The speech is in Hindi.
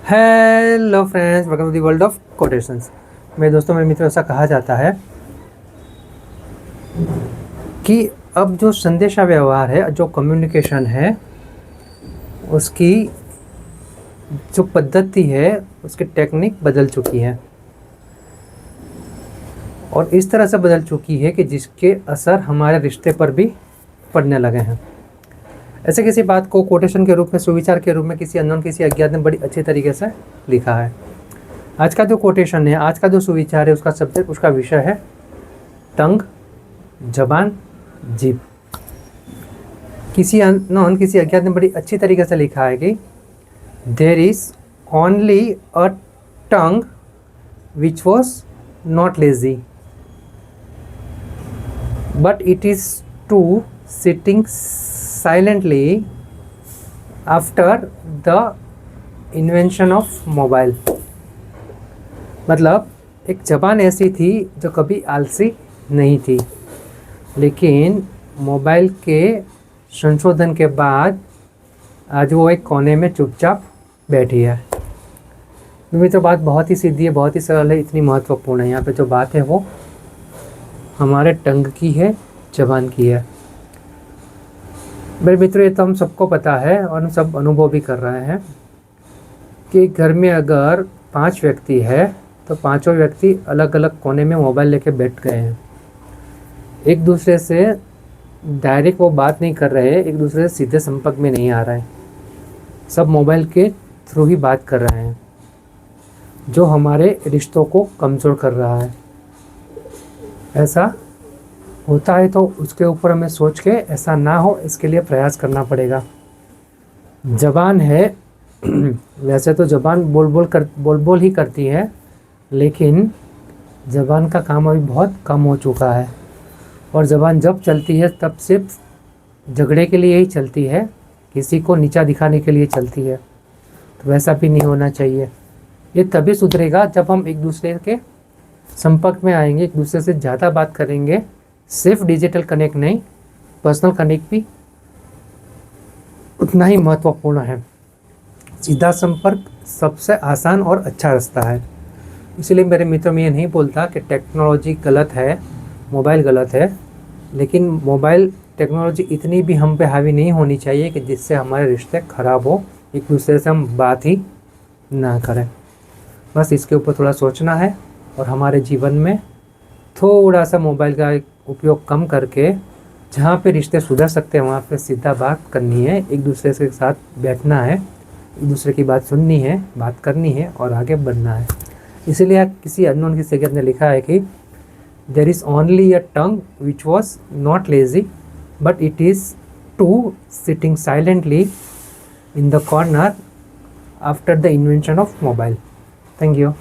Hello friends, welcome to the world of quotations. मेरे दोस्तों, मेरे मित्रों, ऐसा कहा जाता है कि अब जो संदेशा व्यवहार है, जो कम्युनिकेशन है, उसकी जो पद्धति है, उसकी टेक्निक बदल चुकी है और इस तरह से बदल चुकी है कि जिसके असर हमारे रिश्ते पर भी पड़ने लगे हैं। ऐसे किसी बात को कोटेशन के रूप में, सुविचार के रूप में किसी अननोन, किसी अज्ञात ने बड़ी अच्छी तरीके से लिखा है। आज का जो कोटेशन है, आज का जो सुविचार है, उसका सब्जेक्ट, उसका विषय है टंग, जबान, जीभ। किसी अननोन, किसी अज्ञात ने बड़ी अच्छी तरीके से लिखा है कि there is only a tongue which was not lazy, but it is too sitting silently after the invention of mobile. मतलब एक ज़बान ऐसी थी जो कभी आलसी नहीं थी, लेकिन मोबाइल के संशोधन के बाद आज वो एक कोने में चुपचाप बैठी है। मेरी तो बात बहुत ही सीधी है, बहुत ही सरल है, इतनी महत्वपूर्ण है। यहाँ पे जो बात है वो हमारे टंग की है, ज़बान की है। मेरे मित्रों, ये तो हम सबको पता है और हम सब अनुभव भी कर रहे हैं कि घर में अगर 5 व्यक्ति है तो पांचों व्यक्ति अलग अलग कोने में मोबाइल लेके बैठ गए हैं। एक दूसरे से डायरेक्ट वो बात नहीं कर रहे हैं, एक दूसरे से सीधे संपर्क में नहीं आ रहे हैं, सब मोबाइल के थ्रू ही बात कर रहे हैं, जो हमारे रिश्तों को कमज़ोर कर रहा है। ऐसा होता है तो उसके ऊपर हमें सोच के ऐसा ना हो, इसके लिए प्रयास करना पड़ेगा। ज़बान है वैसे तो ज़बान बोल बोल ही करती है, लेकिन ज़बान का काम अभी बहुत कम हो चुका है और ज़बान जब चलती है तब सिर्फ झगड़े के लिए ही चलती है, किसी को नीचा दिखाने के लिए चलती है। तो वैसा भी नहीं होना चाहिए। ये तभी सुधरेगा जब हम एक दूसरे के संपर्क में आएंगे, एक दूसरे से ज़्यादा बात करेंगे। सिर्फ डिजिटल कनेक्ट नहीं, पर्सनल कनेक्ट भी उतना ही महत्वपूर्ण है। सीधा संपर्क सबसे आसान और अच्छा रास्ता है। इसलिए मेरे मित्रों, में ये नहीं बोलता कि टेक्नोलॉजी गलत है, मोबाइल गलत है, लेकिन मोबाइल टेक्नोलॉजी इतनी भी हम पे हावी नहीं होनी चाहिए कि जिससे हमारे रिश्ते ख़राब हो, एक दूसरे से हम बात ही ना करें। बस इसके ऊपर थोड़ा सोचना है और हमारे जीवन में थोड़ा सा मोबाइल का उपयोग कम करके जहाँ पे रिश्ते सुधर सकते हैं वहाँ पे सीधा बात करनी है, एक दूसरे के साथ बैठना है, एक दूसरे की बात सुननी है, बात करनी है और आगे बढ़ना है। इसीलिए किसी अननोन की सेकंड ने लिखा है कि there is only a tongue which was not lazy, but it is too sitting silently in the corner after the invention of mobile. Thank you.